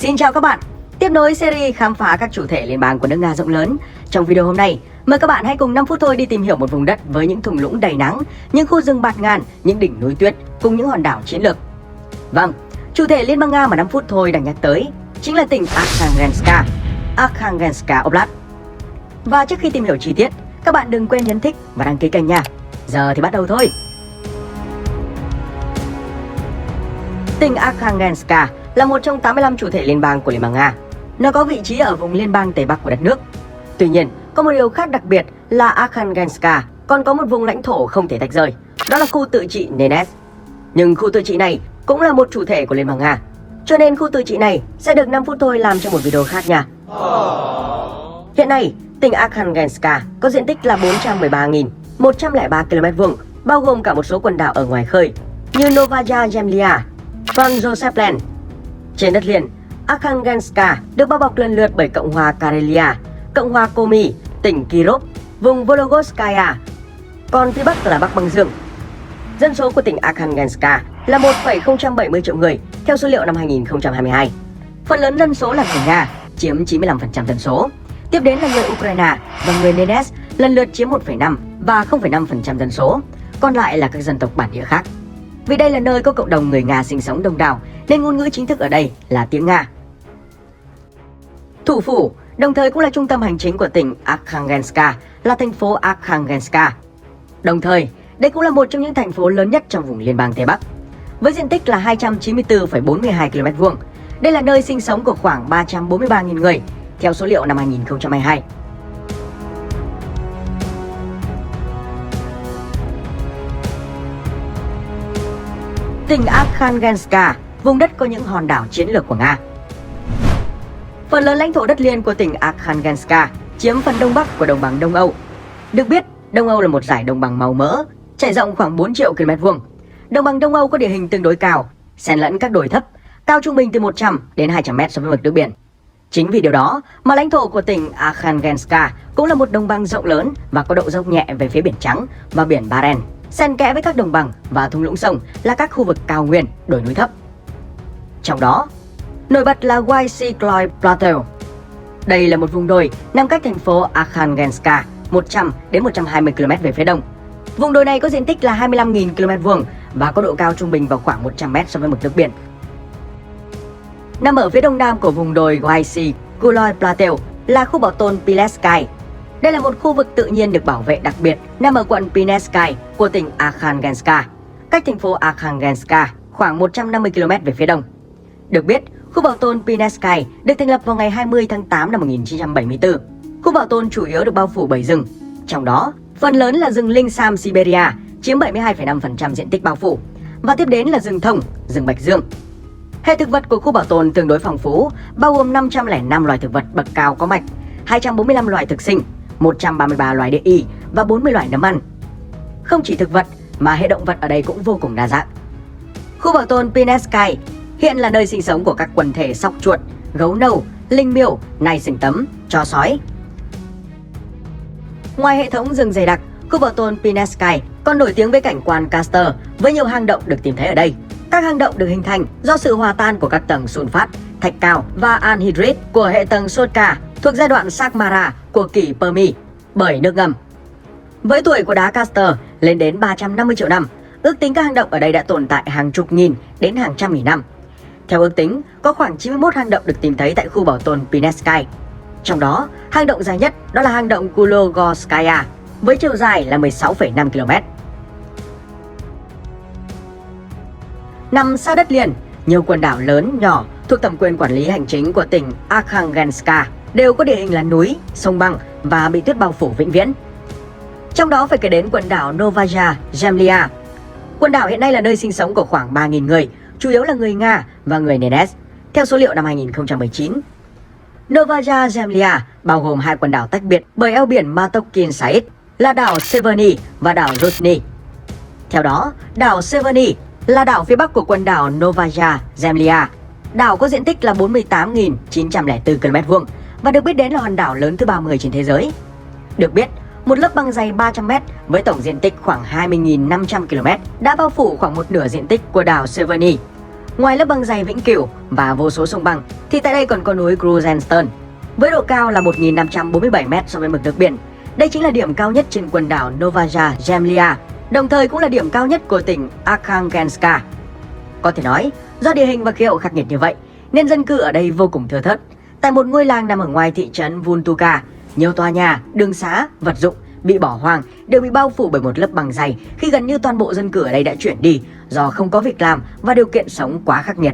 Xin chào các bạn. Tiếp nối series khám phá các chủ thể liên bang của nước Nga rộng lớn. Trong video hôm nay, mời các bạn hãy cùng 5 phút thôi đi tìm hiểu một vùng đất với những thung lũng đầy nắng, những khu rừng bạt ngàn, những đỉnh núi tuyết cùng những hòn đảo chiến lược. Vâng, chủ thể Liên bang Nga mà 5 phút thôi đang nhắc tới chính là tỉnh Arkhangelsk Oblast. Và trước khi tìm hiểu chi tiết, các bạn đừng quên nhấn thích và đăng ký kênh nha. Giờ thì bắt đầu thôi. Tỉnh Arkhangelsk là một trong 85 chủ thể liên bang của Liên bang Nga. Nó có vị trí ở vùng liên bang Tây Bắc của đất nước. Tuy nhiên, có một điều khác đặc biệt là Arkhangelsk còn có một vùng lãnh thổ không thể tách rời, đó là khu tự trị Nenets. Nhưng khu tự trị này cũng là một chủ thể của Liên bang Nga, cho nên khu tự trị này sẽ được 5 phút thôi làm trong một video khác nha. Hiện nay, tỉnh Arkhangelsk có diện tích là 413.103 km², bao gồm cả một số quần đảo ở ngoài khơi như Novaya Zemlya, Franz Joseph Land. Trên đất liền, Arkhangelsk được bao bọc lần lượt bởi Cộng hòa Karelia, Cộng hòa Komi, tỉnh Kirov, vùng Volgoskaya, còn phía Bắc là Bắc băng dương. Dân số của tỉnh Arkhangelsk là 1,070 triệu người theo số liệu năm 2022. Phần lớn dân số là người Nga, chiếm 95% dân số. Tiếp đến là người Ukraine và người Nenets lần lượt chiếm 1,5 và 0,5% dân số, còn lại là các dân tộc bản địa khác. Vì đây là nơi có cộng đồng người Nga sinh sống đông đảo nên ngôn ngữ chính thức ở đây là tiếng Nga. Thủ phủ, đồng thời cũng là trung tâm hành chính của tỉnh Arkhangelsk là thành phố Arkhangelsk. Đồng thời, đây cũng là một trong những thành phố lớn nhất trong vùng liên bang Tây Bắc. Với diện tích là 294,42 km², đây là nơi sinh sống của khoảng 343.000 người theo số liệu năm 2022. Tỉnh Arkhangelsk, vùng đất có những hòn đảo chiến lược của Nga. Phần lớn lãnh thổ đất liền của tỉnh Arkhangelsk chiếm phần đông bắc của đồng bằng Đông Âu. Được biết, Đông Âu là một dải đồng bằng màu mỡ, trải rộng khoảng 4 triệu km². Đồng bằng Đông Âu có địa hình tương đối cao, xen lẫn các đồi thấp, cao trung bình từ 100 đến 200 m so với mực nước biển. Chính vì điều đó mà lãnh thổ của tỉnh Arkhangelsk cũng là một đồng bằng rộng lớn và có độ dốc nhẹ về phía biển Trắng và biển Barents, xen kẽ với các đồng bằng và thung lũng sông là các khu vực cao nguyên, đồi núi thấp. Trong đó, nổi bật là Ysigloy Plateau. Đây là một vùng đồi nằm cách thành phố Arkhangelsk 100 đến 120 km về phía đông. Vùng đồi này có diện tích là 25.000 km² và có độ cao trung bình vào khoảng 100 m so với mực nước biển. Nằm ở phía đông nam của vùng đồi Ysigloy Plateau là khu bảo tồn Pilevsky. Đây là một khu vực tự nhiên được bảo vệ đặc biệt nằm ở quận Pilevsky của tỉnh Arkhangelsk, cách thành phố Arkhangelsk khoảng 150 km về phía đông. Được biết, khu bảo tồn Pilevsky được thành lập vào ngày 20 tháng 8 năm 1974. Khu bảo tồn chủ yếu được bao phủ bởi rừng, trong đó phần lớn là rừng Linh Sam Siberia chiếm 72,5% diện tích bao phủ, và tiếp đến là rừng thông, rừng Bạch Dương. Hệ thực vật của khu bảo tồn tương đối phong phú, bao gồm 505 loài thực vật bậc cao có mạch, 245 loài thực sinh, 133 loài địa y và 40 loài nấm ăn. Không chỉ thực vật mà hệ động vật ở đây cũng vô cùng đa dạng. Khu bảo tồn Pilevsky hiện là nơi sinh sống của các quần thể sóc chuột, gấu nâu, linh miêu, nai sừng tấm, chó sói. Ngoài hệ thống rừng dày đặc, khu bảo tồn Pilevsky còn nổi tiếng với cảnh quan Castor với nhiều hang động được tìm thấy ở đây. Các hang động được hình thành do sự hòa tan của các tầng sunfat, thạch cao và anhydrite của hệ tầng Sotka thuộc giai đoạn Sankara của kỷ Permi bởi nước ngầm. Với tuổi của đá Castor lên đến 350 triệu năm, ước tính các hang động ở đây đã tồn tại hàng chục nghìn đến hàng trăm nghìn năm. Theo ước tính, có khoảng 91 hang động được tìm thấy tại khu bảo tồn Pilevsky. Trong đó, hang động dài nhất đó là hang động Kulogorskaya với chiều dài là 16,5 km. Nằm xa đất liền, nhiều quần đảo lớn, nhỏ thuộc thẩm quyền quản lý hành chính của tỉnh Arkhangelsk đều có địa hình là núi, sông băng và bị tuyết bao phủ vĩnh viễn. Trong đó phải kể đến quần đảo Novaya Zemlya. Quần đảo hiện nay là nơi sinh sống của khoảng 3.000 người, chủ yếu là người Nga và người Nenets, theo số liệu năm 2019. Novaya Zemlya bao gồm hai quần đảo tách biệt bởi eo biển Matokin Sait là đảo Severny và đảo Ruzhny. Theo đó, đảo Severny là đảo phía bắc của quần đảo Novaya Zemlya. Đảo có diện tích là 48.904 km² và được biết đến là hòn đảo lớn thứ 30 trên thế giới. Được biết, một lớp băng dày 300 m với tổng diện tích khoảng 20.500 km đã bao phủ khoảng một nửa diện tích của đảo Severny. Ngoài lớp băng dày vĩnh cửu và vô số sông băng, thì tại đây còn có núi Krusenstern với độ cao là 1.547 m so với mực nước biển. Đây chính là điểm cao nhất trên quần đảo Novaya Zemlya, đồng thời cũng là điểm cao nhất của tỉnh Arkhangelska. Có thể nói, do địa hình và khí hậu khắc nghiệt như vậy, nên dân cư ở đây vô cùng thưa thớt. Tại một ngôi làng nằm ở ngoài thị trấn Vultuka, nhiều tòa nhà, đường xá, vật dụng bị bỏ hoang đều bị bao phủ bởi một lớp băng dày khi gần như toàn bộ dân cư ở đây đã chuyển đi do không có việc làm và điều kiện sống quá khắc nghiệt.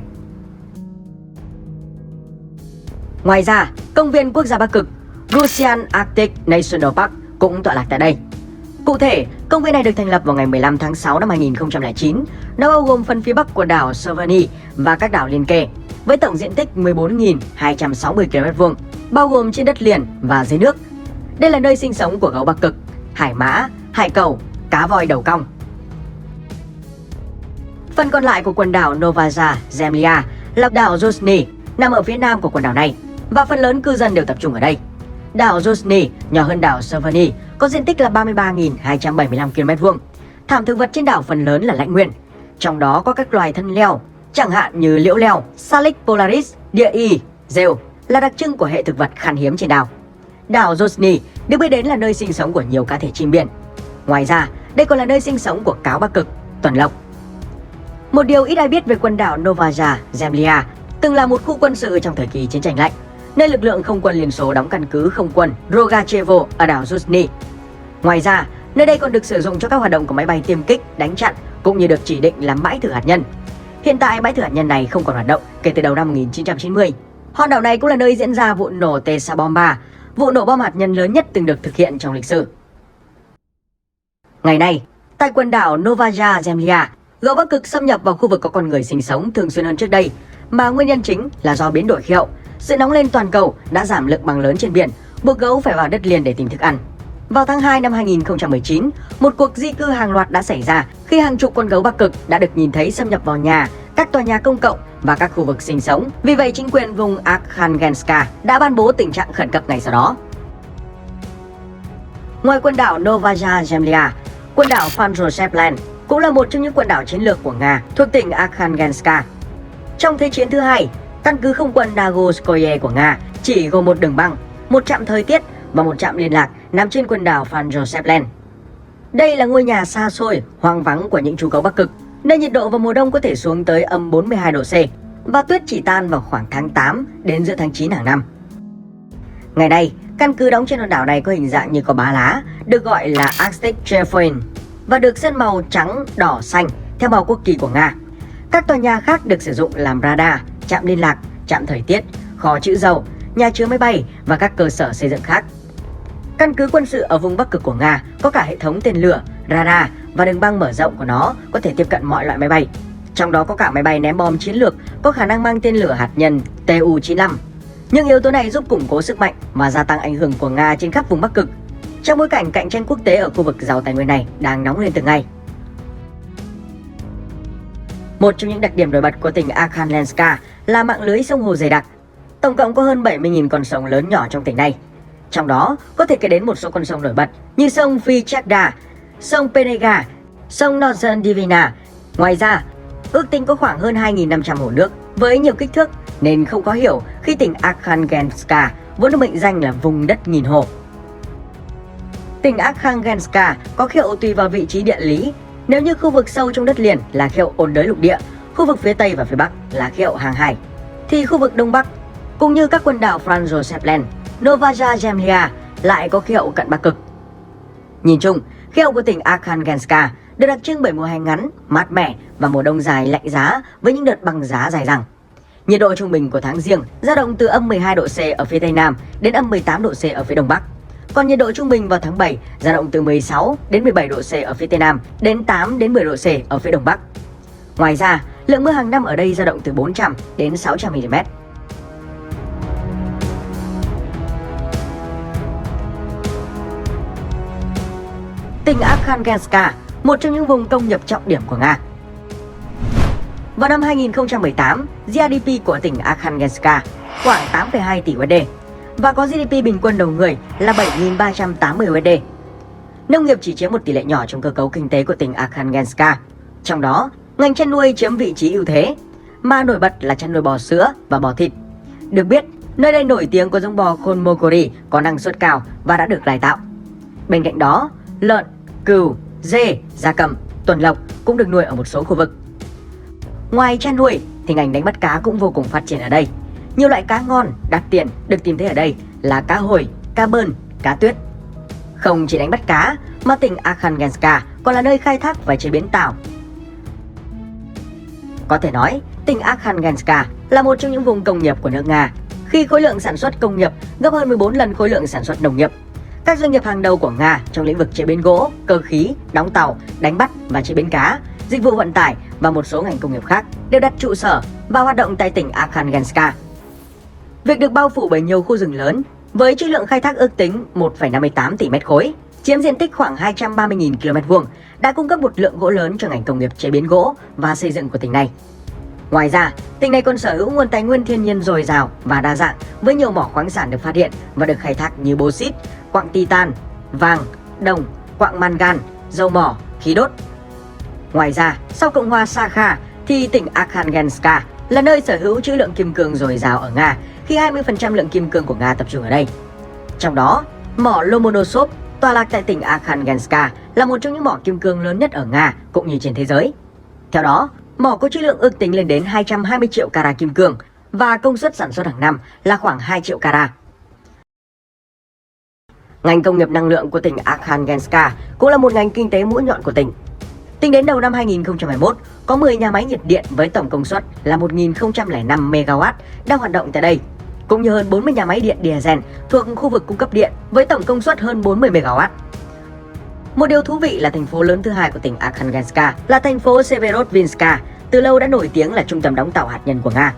Ngoài ra, công viên quốc gia Bắc Cực Russian Arctic National Park cũng tọa lạc tại đây. Cụ thể, công viên này được thành lập vào ngày 15 tháng 6 năm 2009. Nó bao gồm phần phía bắc của đảo Severny và các đảo liên kề, với tổng diện tích 14.260 km2, bao gồm trên đất liền và dưới nước. Đây là nơi sinh sống của gấu Bắc Cực, hải mã, hải cẩu, cá voi đầu cong. Phần còn lại của quần đảo Novaya Zemlya là đảo Yuzhny, nằm ở phía nam của quần đảo này, và phần lớn cư dân đều tập trung ở đây. Đảo Yuzhny nhỏ hơn đảo Severny, có diện tích là 33.275 km2. Thảm thực vật trên đảo phần lớn là lãnh nguyên, trong đó có các loài thân leo, chẳng hạn như liễu leo, Salix polaris, địa y, rêu là đặc trưng của hệ thực vật khan hiếm trên đảo. Đảo Yuzhny được biết đến là nơi sinh sống của nhiều cá thể chim biển. Ngoài ra, đây còn là nơi sinh sống của cáo Bắc Cực, tuần lộc. Một điều ít ai biết về quần đảo Novaya Zemlya từng là một khu quân sự trong thời kỳ chiến tranh lạnh, nơi lực lượng không quân Liên Xô đóng căn cứ không quân Rogachevo ở đảo Yuzhny. Ngoài ra, nơi đây còn được sử dụng cho các hoạt động của máy bay tiêm kích, đánh chặn, cũng như được chỉ định làm bãi thử hạt nhân. Hiện tại bãi thử hạt nhân này không còn hoạt động kể từ đầu năm 1990. Hòn đảo này cũng là nơi diễn ra vụ nổ Tesa Bomba, vụ nổ bom hạt nhân lớn nhất từng được thực hiện trong lịch sử. Ngày nay, tại quần đảo Novaya Zemlya, gấu Bắc Cực xâm nhập vào khu vực có con người sinh sống thường xuyên hơn trước đây, mà nguyên nhân chính là do biến đổi khí hậu. Sự nóng lên toàn cầu đã giảm lượng băng lớn trên biển, buộc gấu phải vào đất liền để tìm thức ăn. Vào tháng 2 năm 2019, một cuộc di cư hàng loạt đã xảy ra khi hàng chục con gấu Bắc Cực đã được nhìn thấy xâm nhập vào nhà, các tòa nhà công cộng và các khu vực sinh sống. Vì vậy, chính quyền vùng Arkhangelska đã ban bố tình trạng khẩn cấp ngay sau đó. Ngoài quần đảo Novaya Zemlya, quần đảo Fanzhosepland cũng là một trong những quần đảo chiến lược của Nga thuộc tỉnh Arkhangelska. Trong Thế chiến thứ hai, căn cứ không quân Nagoskoye của Nga chỉ gồm một đường băng, một trạm thời tiết và một trạm liên lạc nằm trên quần đảo Fanzhosepland. Đây là ngôi nhà xa xôi, hoang vắng của những chú gấu Bắc Cực, nơi nhiệt độ vào mùa đông có thể xuống tới âm 42 độ C và tuyết chỉ tan vào khoảng tháng 8 đến giữa tháng 9 hàng năm. Ngày nay, căn cứ đóng trên hòn đảo này có hình dạng như có bá lá, được gọi là Arctic Trefoil và được sơn màu trắng, đỏ, xanh theo màu quốc kỳ của Nga. Các tòa nhà khác được sử dụng làm radar, trạm liên lạc, trạm thời tiết, kho trữ dầu, nhà chứa máy bay và các cơ sở xây dựng khác. Căn cứ quân sự ở vùng Bắc Cực của Nga có cả hệ thống tên lửa, radar và đường băng mở rộng của nó có thể tiếp cận mọi loại máy bay. Trong đó có cả máy bay ném bom chiến lược có khả năng mang tên lửa hạt nhân Tu-95. Những yếu tố này giúp củng cố sức mạnh và gia tăng ảnh hưởng của Nga trên khắp vùng Bắc Cực, trong bối cảnh cạnh tranh quốc tế ở khu vực giàu tài nguyên này đang nóng lên từng ngày. Một trong những đặc điểm nổi bật của tỉnh Arkhangelska là mạng lưới sông hồ dày đặc. Tổng cộng có hơn 70.000 con sông lớn nhỏ trong tỉnh này. Trong đó có thể kể đến một số con sông nổi bật như sông Vychegda, sông Penega, sông Northern Divina. Ngoài ra, ước tính có khoảng hơn 2.500 hồ nước với nhiều kích thước, nên không khó hiểu khi tỉnh Arkhangelska vốn được mệnh danh là vùng đất nghìn hồ. Tỉnh Arkhangelska có khí hậu tùy vào vị trí địa lý. Nếu như khu vực sâu trong đất liền là khí hậu ôn đới lục địa, khu vực phía Tây và phía Bắc là khí hậu hàng hải, thì khu vực Đông Bắc cũng như các quần đảo Fanzhosepland, Novaya Zemlya lại có khí hậu cận Bắc Cực. Nhìn chung, khí hậu của tỉnh Arkhangelska được đặc trưng bởi mùa hè ngắn, mát mẻ và mùa đông dài lạnh giá với những đợt băng giá dài dẳng. Nhiệt độ trung bình của tháng Giêng dao động từ âm 12 độ C ở phía Tây Nam đến âm 18 độ C ở phía Đông Bắc. Còn nhiệt độ trung bình vào tháng 7 dao động từ 16 đến 17 độ C ở phía Tây Nam đến 8 đến 10 độ C ở phía Đông Bắc. Ngoài ra, lượng mưa hàng năm ở đây dao động từ 400 đến 600 mm. Tỉnh Arkhangelska, một trong những vùng công nghiệp trọng điểm của Nga. Vào năm 2018, GDP của tỉnh Arkhangelska khoảng 8,2 tỷ USD và có GDP bình quân đầu người là 7.380 USD. Nông nghiệp chỉ chiếm một tỷ lệ nhỏ trong cơ cấu kinh tế của tỉnh Arkhangelska. Trong đó, ngành chăn nuôi chiếm vị trí ưu thế. mà nổi bật là chăn nuôi bò sữa và bò thịt. Được biết, nơi đây nổi tiếng có giống bò Konmogori có năng suất cao và đã được lai tạo. Bên cạnh đó, lợn, cừu, dê, gia cầm, tuần lộc cũng được nuôi ở một số khu vực. Ngoài chăn nuôi thì ngành đánh bắt cá cũng vô cùng phát triển ở đây. Nhiều loại cá ngon, đắt tiền được tìm thấy ở đây là cá hồi, cá bơn, cá tuyết. Không chỉ đánh bắt cá mà tỉnh Arkhangelsk còn là nơi khai thác và chế biến tảo. Có thể nói, tỉnh Arkhangelsk là một trong những vùng công nghiệp của nước Nga, khi khối lượng sản xuất công nghiệp gấp hơn 14 lần khối lượng sản xuất nông nghiệp. Các doanh nghiệp hàng đầu của Nga trong lĩnh vực chế biến gỗ, cơ khí, đóng tàu, đánh bắt và chế biến cá, dịch vụ vận tải và một số ngành công nghiệp khác đều đặt trụ sở và hoạt động tại tỉnh Arkhangelsk. Việc được bao phủ bởi nhiều khu rừng lớn với trữ lượng khai thác ước tính 1,58 tỷ mét khối, chiếm diện tích khoảng 230.000 km2, đã cung cấp một lượng gỗ lớn cho ngành công nghiệp chế biến gỗ và xây dựng của tỉnh này. Ngoài ra, tỉnh này còn sở hữu nguồn tài nguyên thiên nhiên dồi dào và đa dạng với nhiều mỏ khoáng sản được phát hiện và được khai thác như bauxit, quặng titan, vàng, đồng, quặng mangan, dầu mỏ, khí đốt. Ngoài ra, sau Cộng hòa Sakha thì tỉnh Arkhangelsk là nơi sở hữu trữ lượng kim cương dồi dào ở Nga, khi 20% lượng kim cương của Nga tập trung ở đây. Trong đó, mỏ Lomonosov tọa lạc tại tỉnh Arkhangelsk là một trong những mỏ kim cương lớn nhất ở Nga cũng như trên thế giới. Theo đó, mỏ có trữ lượng ước tính lên đến 220 triệu carat kim cương và công suất sản xuất hàng năm là khoảng 2 triệu carat. Ngành công nghiệp năng lượng của tỉnh Arkhangelsk cũng là một ngành kinh tế mũi nhọn của tỉnh. Tính đến đầu năm 2021, có 10 nhà máy nhiệt điện với tổng công suất là 1.005 MW đang hoạt động tại đây, cũng như hơn 40 nhà máy điện diesel thuộc khu vực cung cấp điện với tổng công suất hơn 40 MW. Một điều thú vị là thành phố lớn thứ hai của tỉnh Arkhangelsk là thành phố Severodvinsk, từ lâu đã nổi tiếng là trung tâm đóng tàu hạt nhân của Nga.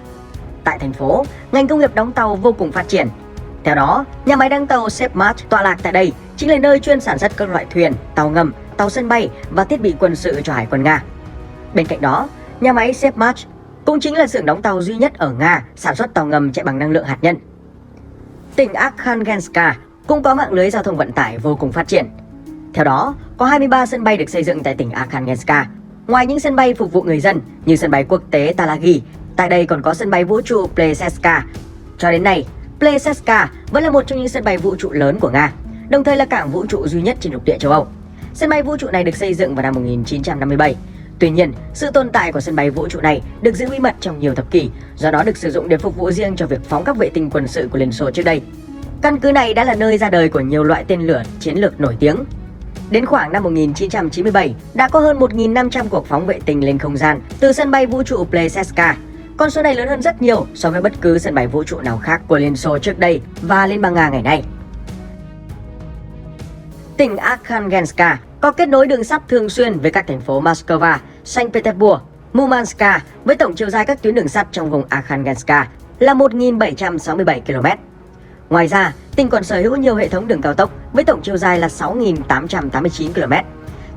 Tại thành phố, ngành công nghiệp đóng tàu vô cùng phát triển. Theo đó, nhà máy đóng tàu Sepmat tọa lạc tại đây chính là nơi chuyên sản xuất các loại thuyền, tàu ngầm, tàu sân bay và thiết bị quân sự cho Hải quân Nga. Bên cạnh đó, nhà máy Sepmat cũng chính là xưởng đóng tàu duy nhất ở Nga sản xuất tàu ngầm chạy bằng năng lượng hạt nhân. Tỉnh Arkhangelsk cũng có mạng lưới giao thông vận tải vô cùng phát triển. Theo đó, có 23 sân bay được xây dựng tại tỉnh Arkhangelsk. Ngoài những sân bay phục vụ người dân như sân bay quốc tế Talagi, tại đây còn có sân bay vũ trụ Plesetsk. Cho đến nay, Plesetsk vẫn là một trong những sân bay vũ trụ lớn của Nga, đồng thời là cảng vũ trụ duy nhất trên lục địa châu Âu. Sân bay vũ trụ này được xây dựng vào năm 1957. Tuy nhiên, sự tồn tại của sân bay vũ trụ này được giữ bí mật trong nhiều thập kỷ, do đó được sử dụng để phục vụ riêng cho việc phóng các vệ tinh quân sự của Liên Xô trước đây. Căn cứ này đã là nơi ra đời của nhiều loại tên lửa chiến lược nổi tiếng. Đến khoảng năm 1997, đã có hơn 1.500 cuộc phóng vệ tinh lên không gian từ sân bay vũ trụ Plesetsk. Con số này lớn hơn rất nhiều so với bất cứ sân bay vũ trụ nào khác của Liên Xô trước đây và Liên bang Nga ngày nay. Tỉnh Arkhangelsk có kết nối đường sắt thường xuyên với các thành phố Moscow, Saint Petersburg, Murmansk với tổng chiều dài các tuyến đường sắt trong vùng Arkhangelsk là 1.767 km. Ngoài ra, tỉnh còn sở hữu nhiều hệ thống đường cao tốc với tổng chiều dài là 6.889 km.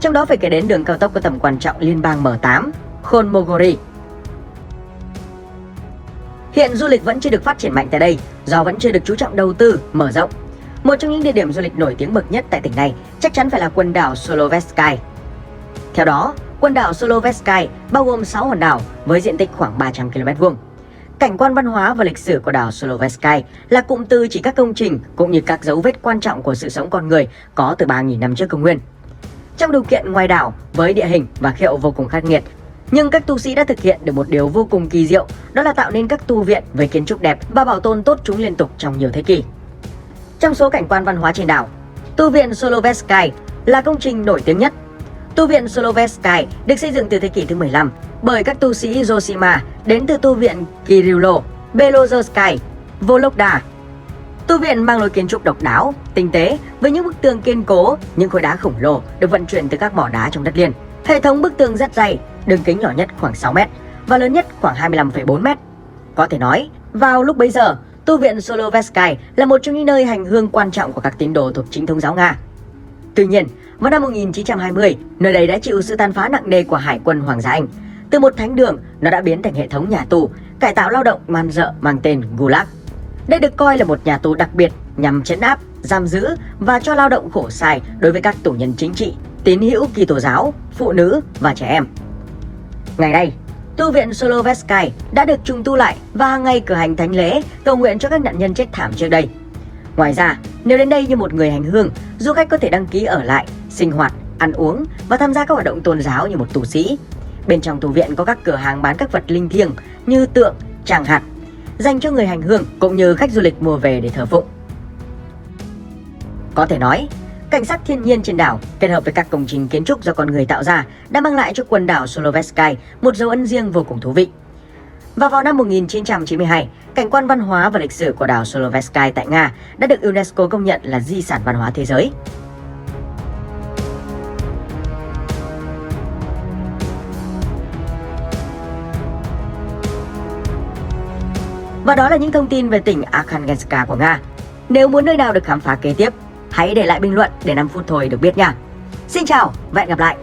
Trong đó phải kể đến đường cao tốc có tầm quan trọng liên bang M8, Kolmogori. Hiện du lịch vẫn chưa được phát triển mạnh tại đây do vẫn chưa được chú trọng đầu tư, mở rộng. Một trong những địa điểm du lịch nổi tiếng bậc nhất tại tỉnh này chắc chắn phải là quần đảo Solovetsky. Theo đó, quần đảo Solovetsky bao gồm 6 hòn đảo với diện tích khoảng 300 km2. Cảnh quan văn hóa và lịch sử của đảo Solovetsky là cụm từ chỉ các công trình cũng như các dấu vết quan trọng của sự sống con người có từ 3.000 năm trước công nguyên. Trong điều kiện ngoài đảo với địa hình và khí hậu vô cùng khắc nghiệt, nhưng các tu sĩ đã thực hiện được một điều vô cùng kỳ diệu, đó là tạo nên các tu viện với kiến trúc đẹp và bảo tồn tốt chúng liên tục trong nhiều thế kỷ. Trong số cảnh quan văn hóa trên đảo, tu viện Solovetsky là công trình nổi tiếng nhất. Tu viện Solovetsky được xây dựng từ thế kỷ thứ 15 bởi các tu sĩ Zosima đến từ tu viện Kirilo, Belozhersky, Vologda. Tu viện mang lối kiến trúc độc đáo, tinh tế với những bức tường kiên cố, những khối đá khổng lồ được vận chuyển từ các mỏ đá trong đất liền. Hệ thống bức tường rất dày, đường kính nhỏ nhất khoảng 6 m và lớn nhất khoảng 25,4 m. Có thể nói, vào lúc bấy giờ, tu viện Solovetsky là một trong những nơi hành hương quan trọng của các tín đồ thuộc chính thống giáo Nga. Tuy nhiên, vào năm 1920, nơi đây đã chịu sự tàn phá nặng nề của Hải quân Hoàng gia Anh. Từ một thánh đường, nó đã biến thành hệ thống nhà tù, cải tạo lao động man rợ mang tên Gulag. Đây được coi là một nhà tù đặc biệt nhằm trấn áp, giam giữ và cho lao động khổ sai đối với các tù nhân chính trị, tín hữu Kitô giáo, phụ nữ và trẻ em. Ngày nay, Tu viện Solovetsky đã được trùng tu lại và hàng ngày cử hành thánh lễ cầu nguyện cho các nạn nhân chết thảm trước đây. Ngoài ra, nếu đến đây như một người hành hương, du khách có thể đăng ký ở lại, sinh hoạt, ăn uống và tham gia các hoạt động tôn giáo như một tu sĩ. Bên trong tu viện có các cửa hàng bán các vật linh thiêng như tượng, tràng hạt, dành cho người hành hương cũng như khách du lịch mua về để thờ phụng. Có thể nói, cảnh sắc thiên nhiên trên đảo kết hợp với các công trình kiến trúc do con người tạo ra đã mang lại cho quần đảo Solovetsky một dấu ấn riêng vô cùng thú vị. Và vào năm 1992, cảnh quan văn hóa và lịch sử của đảo Solovetsky tại Nga đã được UNESCO công nhận là di sản văn hóa thế giới. Và đó là những thông tin về tỉnh Arkhangelsk của Nga. Nếu muốn nơi nào được khám phá kế tiếp, hãy để lại bình luận để 5 phút thôi được biết nha. Xin chào và hẹn gặp lại!